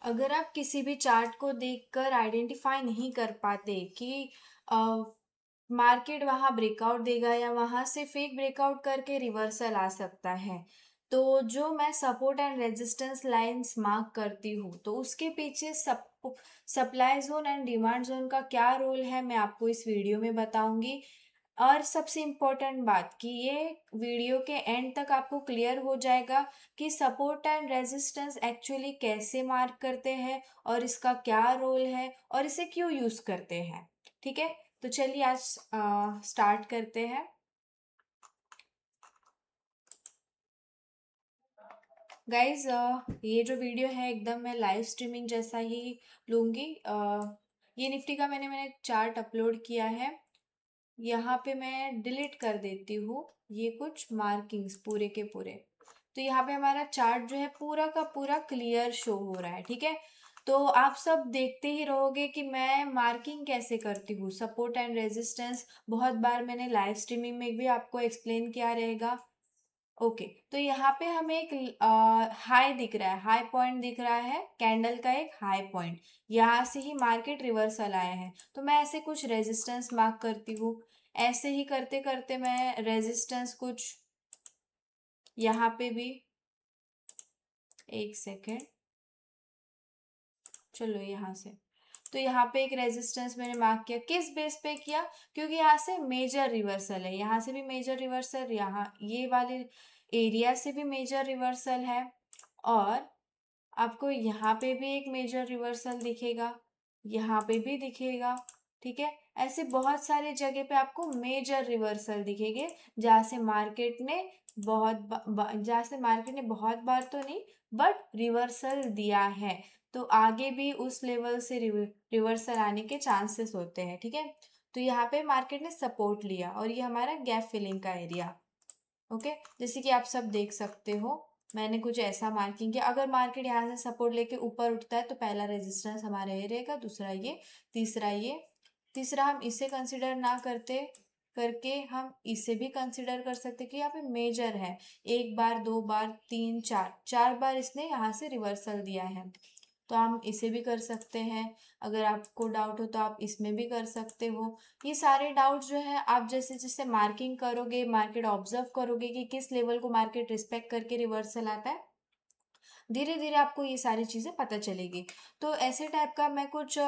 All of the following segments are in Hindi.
अगर आप किसी भी चार्ट को देखकर आइडेंटिफाई नहीं कर पाते कि मार्केट वहां ब्रेकआउट देगा या वहां से फेक ब्रेकआउट करके रिवर्सल आ सकता है, तो जो मैं support and resistance lines mark करती हूँ तो उसके पीछे supply zone and demand zone का क्या रोल है मैं आपको इस वीडियो में बताऊंगी। और सबसे इम्पोर्टेंट बात कि ये वीडियो के एंड तक आपको क्लियर हो जाएगा कि सपोर्ट एंड रेजिस्टेंस एक्चुअली कैसे मार्क करते हैं और इसका क्या रोल है और इसे क्यों यूज करते हैं। ठीक है, तो चलिए आज स्टार्ट करते हैं। गाइज, ये जो वीडियो है एकदम मैं लाइव स्ट्रीमिंग जैसा ही लूँगी। ये निफ्टी का मैंने चार्ट अपलोड किया है। यहाँ पे मैं डिलीट कर देती हूँ ये कुछ मार्किंग्स पूरे के पूरे। तो यहाँ पे हमारा चार्ट जो है पूरा का पूरा क्लियर शो हो रहा है। ठीक है, तो आप सब देखते ही रहोगे कि मैं मार्किंग कैसे करती हूँ, सपोर्ट एंड रेजिस्टेंस बहुत बार मैंने लाइव स्ट्रीमिंग में भी आपको एक्सप्लेन किया रहेगा। ओके, तो यहाँ पे हमें एक हाई दिख रहा है, हाई पॉइंट दिख रहा है, कैंडल का एक हाई पॉइंट। यहाँ से ही मार्केट रिवर्सल आया है, तो मैं ऐसे कुछ रेजिस्टेंस मार्क करती हूँ। ऐसे ही करते करते मैं रेजिस्टेंस कुछ यहाँ पे भी, एक सेकेंड, चलो यहाँ से, तो यहाँ पे एक रेजिस्टेंस मैंने मार्क किया। किस बेस पे किया? क्योंकि यहाँ से मेजर रिवर्सल है, यहाँ से भी मेजर रिवर्सल, यहाँ ये वाले एरिया से भी मेजर रिवर्सल है, और आपको यहाँ पे भी एक मेजर रिवर्सल दिखेगा, यहाँ पे भी दिखेगा। ठीक है, ऐसे बहुत सारे जगह पे आपको मेजर रिवर्सल दिखेंगे जहाँ से मार्केट ने जहाँ से मार्केट ने बहुत बार तो नहीं बट रिवर्सल दिया है, तो आगे भी उस लेवल से रिवर्सल आने के चांसेस होते हैं। ठीक है, तो यहाँ पे मार्केट ने सपोर्ट लिया और ये हमारा गैप फिलिंग का एरिया। ओके, जैसे कि आप सब देख सकते हो मैंने कुछ ऐसा मार्किंग किया। अगर मार्केट यहाँ से सपोर्ट लेके ऊपर उठता है तो पहला रेजिस्टेंस हमारा ये रहेगा, दूसरा ये, तीसरा ये, तीसरा हम इसे कंसिडर ना करते करके हम इसे भी कंसिडर कर सकते कि यहाँ पे मेजर है। एक बार, दो बार, तीन, चार, चार बार इसने यहाँ से रिवर्सल दिया है, तो हम इसे भी कर सकते हैं। अगर आपको डाउट हो तो आप इसमें भी कर सकते हो। ये सारे डाउट जो है आप जैसे जैसे मार्किंग करोगे, मार्केट ऑब्जर्व करोगे कि किस लेवल को मार्केट रिस्पेक्ट करके रिवर्सल आता है, धीरे धीरे आपको ये सारी चीज़ें पता चलेगी। तो ऐसे टाइप का मैं कुछ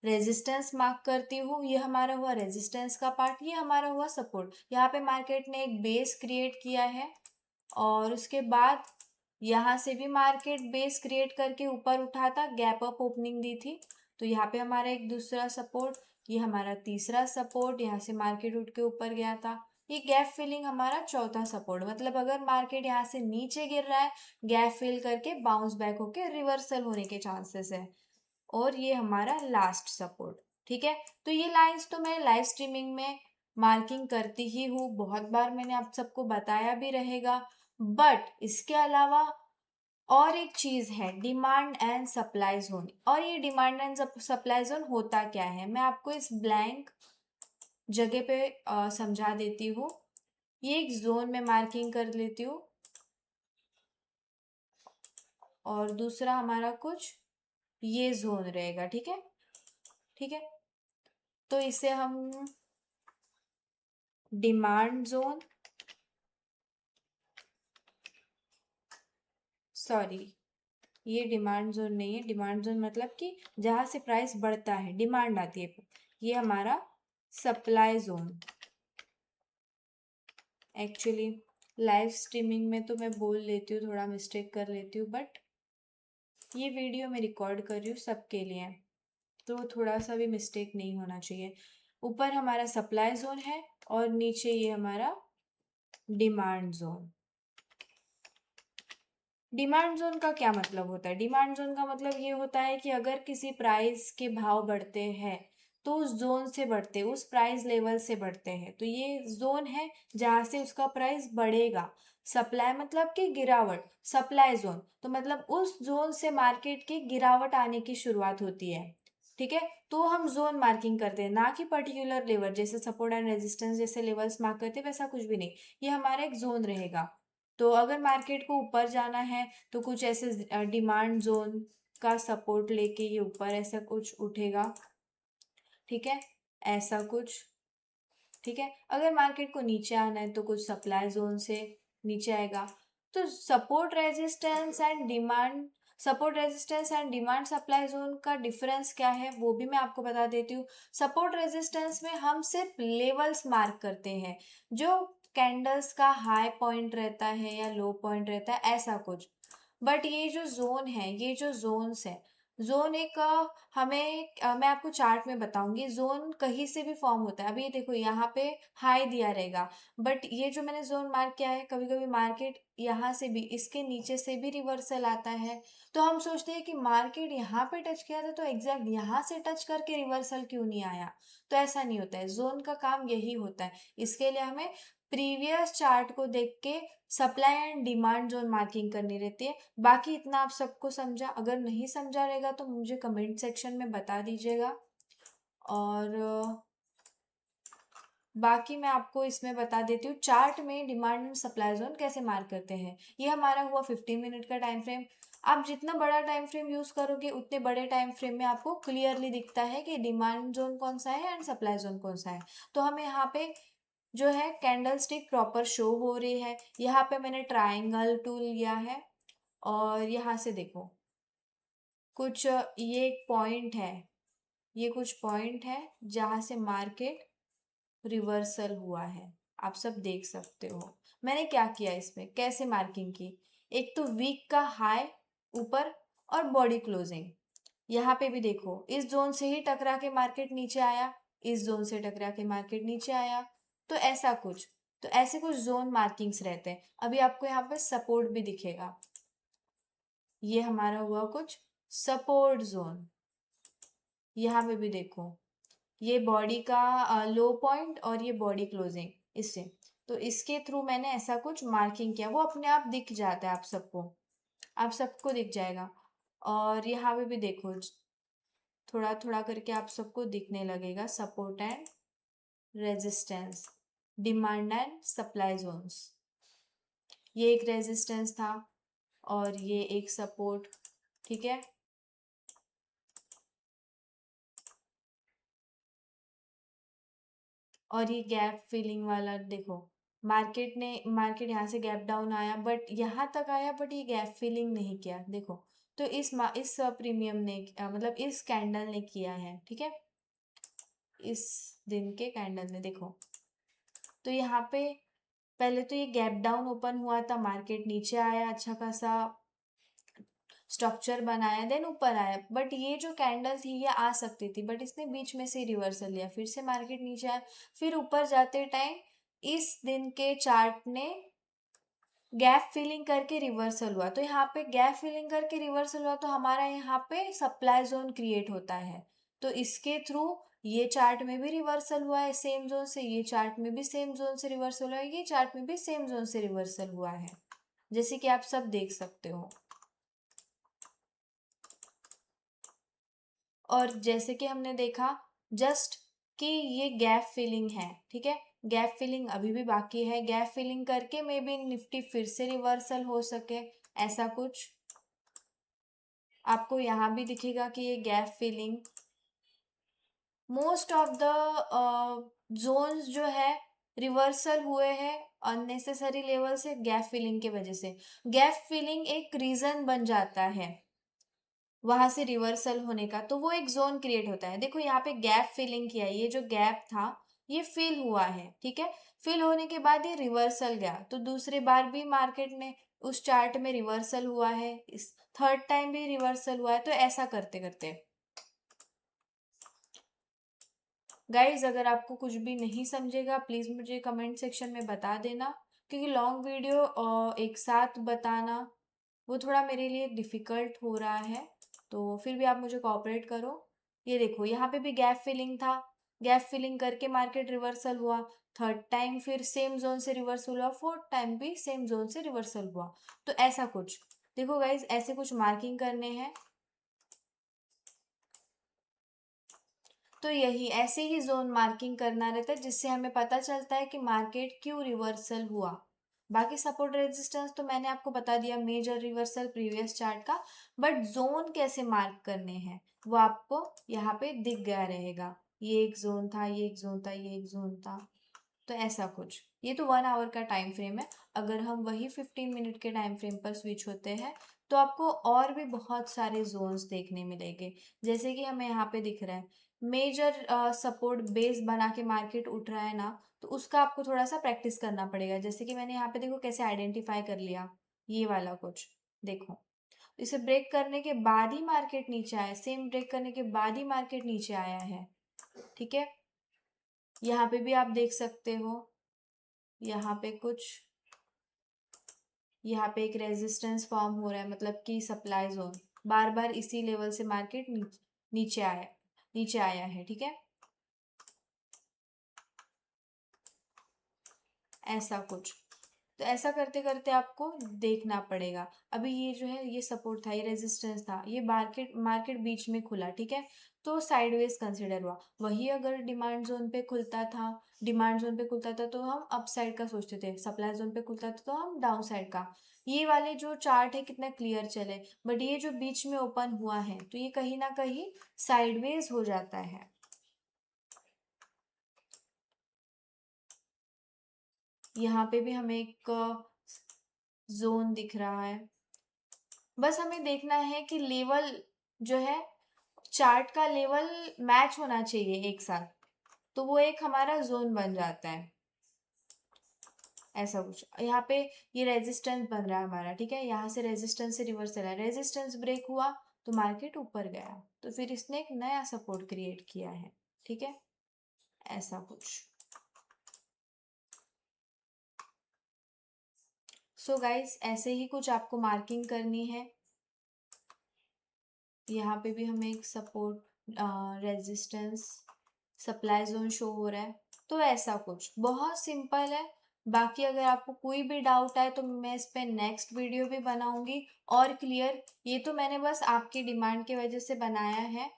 रेजिस्टेंस मार्क करती हूँ। ये हमारा हुआ रेजिस्टेंस का पार्ट, ये हमारा हुआ सपोर्ट। यहाँ पे मार्केट ने एक बेस क्रिएट किया है और उसके बाद यहाँ से भी मार्केट बेस क्रिएट करके ऊपर उठा था, गैप अप ओपनिंग दी थी, तो यहाँ पे हमारा एक दूसरा सपोर्ट, ये हमारा तीसरा सपोर्ट, यहाँ से मार्केट उठ के ऊपर गया था। ये गैप फिलिंग हमारा चौथा सपोर्ट, मतलब अगर मार्केट यहाँ से नीचे गिर रहा है, गैप फिल करके बाउंस बैक होके रिवर्सल होने के चांसेस है, और ये हमारा लास्ट सपोर्ट। ठीक है, तो ये लाइंस तो मैं लाइव स्ट्रीमिंग में मार्किंग करती ही हूँ, बहुत बार मैंने आप सबको बताया भी रहेगा। बट इसके अलावा और एक चीज है, डिमांड एंड सप्लाई जोन। और ये डिमांड एंड सप्लाई जोन होता क्या है मैं आपको इस ब्लैंक जगह पे समझा देती हूँ। ये एक जोन में मार्किंग कर लेती हूँ, और दूसरा हमारा कुछ ये जोन रहेगा। ठीक है, ठीक है, तो इसे हम डिमांड जोन, सॉरी ये डिमांड जोन नहीं है, डिमांड जोन मतलब कि जहाँ से प्राइस बढ़ता है, डिमांड आती है, ये हमारा supply zone. Actually live streaming में तो मैं बोल लेती हूँ, थोड़ा मिस्टेक कर लेती हूँ, बट ये वीडियो मैं रिकॉर्ड कर रही हूँ सबके लिए, तो थोड़ा सा भी मिस्टेक नहीं होना चाहिए। ऊपर हमारा सप्लाई जोन है और नीचे ये हमारा डिमांड जोन। डिमांड जोन का क्या मतलब होता है? डिमांड जोन का मतलब ये होता है कि अगर किसी प्राइस के भाव बढ़ते हैं तो उस जोन से बढ़ते, उस प्राइस लेवल से बढ़ते हैं, तो ये जोन है जहाँ से उसका प्राइस बढ़ेगा। सप्लाई मतलब कि गिरावट, सप्लाई जोन तो मतलब उस जोन से मार्केट की गिरावट आने की शुरुआत होती है। ठीक है, तो हम जोन मार्किंग करते हैं, ना कि पर्टिकुलर लेवल, जैसे सपोर्ट एंड रेजिस्टेंस जैसे लेवल्स मार्क करते हैं वैसा कुछ भी नहीं, ये हमारा एक जोन रहेगा। तो अगर मार्केट को ऊपर जाना है तो कुछ ऐसे डिमांड जोन का सपोर्ट लेके ये ऊपर ऐसा कुछ उठेगा, ठीक है, ऐसा कुछ, ठीक है। अगर मार्केट को नीचे आना है तो कुछ सप्लाई जोन से नीचे आएगा। तो support resistance and demand supply zone का डिफरेंस क्या है वो भी मैं आपको बता देती हूँ। सपोर्ट रेजिस्टेंस में हम सिर्फ लेवल्स मार्क करते हैं, जो कैंडल्स का हाई पॉइंट रहता है या लो पॉइंट रहता है, ऐसा कुछ। बट ये जो जोन है, ये जो जोन्स है, जोन एक मैं आपको चार्ट में बताऊंगी, जोन कहीं से भी फॉर्म होता है। अभी ये देखो यहाँ पे हाई दिया रहेगा, बट ये जो मैंने जोन मार्क किया है, कभी कभी मार्केट यहाँ से भी, इसके नीचे से भी रिवर्सल आता है। तो हम सोचते हैं कि मार्केट यहाँ पे टच किया था तो एग्जैक्ट यहाँ से टच करके रिवर्सल क्यों नहीं आया। तो ऐसा नहीं होता है, जोन का काम यही होता है। इसके लिए हमें प्रीवियस चार्ट को देख के supply and demand zone marking करनी रहती है। बाकी इतना आप सबको समझा? अगर नहीं समझा रहेगा तो मुझे कमेंट सेक्शन में बता दीजिएगा। और बाकी मैं आपको इसमें बता देती हूँ चार्ट में डिमांड एंड सप्लाई जोन कैसे मार्क करते हैं। ये हमारा हुआ 15 मिनट का टाइम फ्रेम। आप जितना बड़ा टाइम फ्रेम यूज करोगे उतने बड़े टाइम फ्रेम में आपको क्लियरली दिखता है कि डिमांड जोन कौन सा है एंड सप्लाई जोन कौन सा है। तो हमें यहाँ पे जो है कैंडल स्टिक प्रॉपर शो हो रही है। यहाँ पे मैंने ट्राइंगल टूल लिया है और यहाँ से देखो कुछ ये एक पॉइंट है, ये कुछ पॉइंट है जहाँ से मार्केट रिवर्सल हुआ है, आप सब देख सकते हो। मैंने क्या किया, इसमें कैसे मार्किंग की, एक तो वीक का हाई ऊपर और बॉडी क्लोजिंग। यहाँ पे भी देखो इस जोन से ही टकरा के मार्केट नीचे आया, इस जोन से टकरा के मार्केट नीचे आया। तो ऐसा कुछ, तो ऐसे कुछ जोन मार्किंग्स रहते हैं। अभी आपको यहाँ पे सपोर्ट भी दिखेगा, ये हमारा हुआ कुछ सपोर्ट जोन। यहाँ पे भी देखो ये बॉडी का लो पॉइंट और ये बॉडी क्लोजिंग, इससे तो इसके थ्रू मैंने ऐसा कुछ मार्किंग किया, वो अपने आप दिख जाता है आप सबको, आप सबको दिख जाएगा। और यहाँ पे भी देखो थोड़ा थोड़ा करके आप सबको दिखने लगेगा support and resistance, demand and supply zones. ये एक रेजिस्टेंस था और ये एक सपोर्ट, ठीक है। और ये गैप फिलिंग वाला देखो, मार्केट यहाँ से गैप डाउन आया बट यहाँ तक आया, बट ये गैप फिलिंग नहीं किया देखो। तो इस प्रीमियम ने मतलब इस कैंडल ने किया है, ठीक है, इस दिन के कैंडल ने देखो। तो यहाँ पे पहले तो ये गैप डाउन ओपन हुआ था, मार्केट नीचे आया, अच्छा खासा स्ट्रक्चर बनाया, देन ऊपर आया। बट ये जो कैंडल थी ये आ सकती थी, बट इसने बीच में से रिवर्सल लिया, फिर से मार्केट नीचे आया, फिर ऊपर जाते टाइम इस दिन के चार्ट ने गैप फिलिंग करके रिवर्सल हुआ। तो यहाँ पे गैप फिलिंग करके रिवर्सल हुआ तो हमारा यहाँ पे सप्लाई जोन क्रिएट होता है। तो इसके थ्रू ये चार्ट में भी रिवर्सल हुआ है सेम जोन से, ये चार्ट में भी सेम जोन से रिवर्सल हुआ है, ये चार्ट में भी सेम जोन से रिवर्सल हुआ है, जैसे कि आप सब देख सकते हो। और जैसे कि हमने देखा जस्ट कि ये गैप फिलिंग है, ठीक है, गैप फिलिंग अभी भी बाकी है, गैप फिलिंग करके मे बी निफ्टी फिर से रिवर्सल हो सके, ऐसा कुछ आपको यहाँ भी दिखेगा कि ये gap filling most of the zones जो है रिवर्सल हुए हैं अननेसेसरी लेवल से गैप फिलिंग के वजह से। गैप फिलिंग एक रीजन बन जाता है वहां से रिवर्सल होने का, तो वो एक जोन क्रिएट होता है। देखो यहाँ पे गैप फिलिंग किया, ये जो गैप था ये फिल हुआ है, ठीक है, फिल होने के बाद ये रिवर्सल गया, तो दूसरी बार भी मार्केट ने उस चार्ट में रिवर्सल हुआ है, इस थर्ड टाइम भी रिवर्सल हुआ है। तो ऐसा करते करते गाइज अगर आपको कुछ भी नहीं समझेगा प्लीज मुझे कमेंट सेक्शन में बता देना, क्योंकि लॉन्ग वीडियो एक साथ बताना वो थोड़ा मेरे लिए डिफिकल्ट हो रहा है, तो फिर भी आप मुझे कोऑपरेट करो। ये देखो यहाँ पे भी गैप फिलिंग था, गैप फिलिंग करके मार्केट रिवर्सल हुआ, थर्ड टाइम फिर सेम जोन से रिवर्सल हुआ, फोर्थ टाइम भी सेम जोन से रिवर्सल हुआ। तो ऐसा कुछ देखो गाइज, ऐसे कुछ मार्किंग करने हैं। तो यही ऐसे ही जोन मार्किंग करना रहता है, जिससे हमें पता चलता है कि मार्केट क्यों रिवर्सल हुआ। बाकी सपोर्ट रेजिस्टेंस तो मैंने आपको बता दिया, मेजर रिवर्सल प्रीवियस चार्ट का। बट जोन कैसे मार्क करने हैं वो आपको यहाँ पे दिख गया रहेगा। ये एक जोन था, ये एक जोन था, ये एक जोन था, तो ऐसा कुछ। ये तो 1 आवर का टाइम फ्रेम है। अगर हम वही 15 मिनट के टाइम फ्रेम पर स्विच होते हैं तो आपको और भी बहुत सारे जोन्स देखने मिलेंगे। जैसे कि हमें यहाँ पे दिख रहा है मेजर सपोर्ट बेस बना के मार्केट उठ रहा है ना, तो उसका आपको थोड़ा सा प्रैक्टिस करना पड़ेगा। जैसे कि मैंने यहाँ पे देखो कैसे आइडेंटिफाई कर लिया, ये वाला कुछ देखो। इसे ब्रेक करने के बाद ही मार्केट नीचे आया, सेम ब्रेक करने के बाद ही मार्केट नीचे आया है। ठीक है, यहाँ पे भी आप देख सकते हो, यहाँ पे कुछ, यहाँ पे एक रेजिस्टेंस फॉर्म हो रहा है, मतलब कि सप्लाई जोन। बार बार इसी लेवल से मार्केट नीचे आया है। ठीक है, ऐसा कुछ। तो ऐसा करते करते आपको देखना पड़ेगा। अभी ये जो है ये सपोर्ट था, ये रेजिस्टेंस था, ये मार्केट मार्केट बीच में खुला। ठीक है, तो साइडवेज कंसिडर हुआ। वही अगर डिमांड जोन पे खुलता था, डिमांड जोन पे खुलता था तो हम अप साइड का सोचते थे, सप्लाई जोन पे खुलता था तो हम डाउन साइड का। ये वाले जो चार्ट है कितना क्लियर चले, बट ये जो बीच में ओपन हुआ है तो ये कहीं ना कहीं साइडवेज हो जाता है। यहाँ पे भी हमें एक जोन दिख रहा है। बस हमें देखना है कि लेवल जो है, चार्ट का लेवल मैच होना चाहिए एक साथ, तो वो एक हमारा जोन बन जाता है। ऐसा कुछ यहाँ पे ये रेजिस्टेंस बन रहा है हमारा। ठीक है, यहाँ से रेजिस्टेंस से रिवर्स चला, रेजिस्टेंस ब्रेक हुआ तो मार्केट ऊपर गया, तो फिर इसने एक नया सपोर्ट क्रिएट किया है। ठीक है, ऐसा कुछ। सो गाइस, ऐसे ही कुछ आपको मार्किंग करनी है। यहाँ पे भी हमें एक support resistance supply zone show हो रहा है। तो ऐसा कुछ बहुत सिंपल है। बाकी अगर आपको कोई भी डाउट आए तो मैं इस पे नेक्स्ट वीडियो भी बनाऊंगी और क्लियर। ये तो मैंने बस आपकी डिमांड की वजह से बनाया है।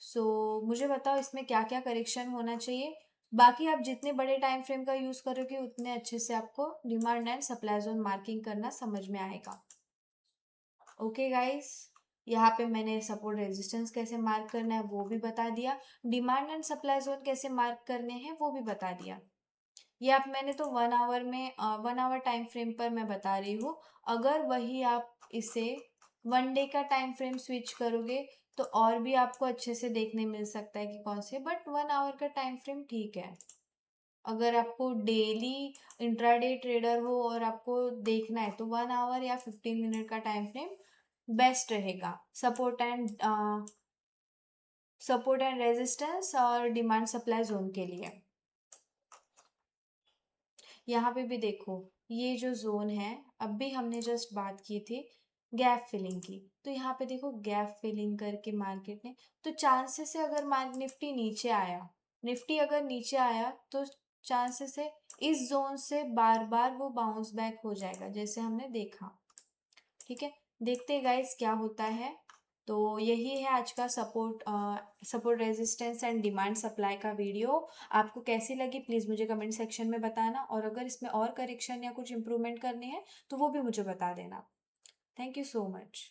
सो मुझे बताओ इसमें क्या क्या करेक्शन होना चाहिए। बाकी आप जितने बड़े टाइम फ्रेम का यूज करोगे उतने अच्छे से आपको demand and supply zone marking करना समझ में आएगा। ओके गाइस, यहाँ पे मैंने सपोर्ट रेजिस्टेंस कैसे मार्क करना है वो भी बता दिया, डिमांड एंड सप्लाई जोन कैसे मार्क करने हैं वो भी बता दिया। ये आप मैंने तो 1 आवर में 1 आवर टाइम फ्रेम पर मैं बता रही हूँ। अगर वही आप इसे 1 डे का टाइम फ्रेम स्विच करोगे तो और भी आपको अच्छे से देखने मिल सकता है कि कौन से, बट 1 आवर का टाइम फ्रेम ठीक है। अगर आपको डेली इंट्राडे ट्रेडर हो और आपको देखना है तो 1 आवर या 15 मिनट का टाइम फ्रेम बेस्ट रहेगा। सपोर्ट एंड रेजिस्टेंस और डिमांड सप्लाई जोन के लिए। यहाँ पे भी देखो, ये जो जोन है, अब भी हमने जस्ट बात की थी गैप फिलिंग की, तो यहाँ पे देखो गैप फिलिंग करके मार्केट ने, तो चांसेस है अगर निफ्टी नीचे आया, निफ्टी अगर नीचे आया तो चांसेस है इस जोन से बार बार वो बाउंस बैक हो जाएगा, जैसे हमने देखा। ठीक है, देखते हैं गाइस क्या होता है। तो यही है आज का support resistance and demand supply का वीडियो। आपको कैसी लगी प्लीज़ मुझे कमेंट सेक्शन में बताना, और अगर इसमें और करेक्शन या कुछ इम्प्रूवमेंट करने हैं तो वो भी मुझे बता देना। Thank you so much.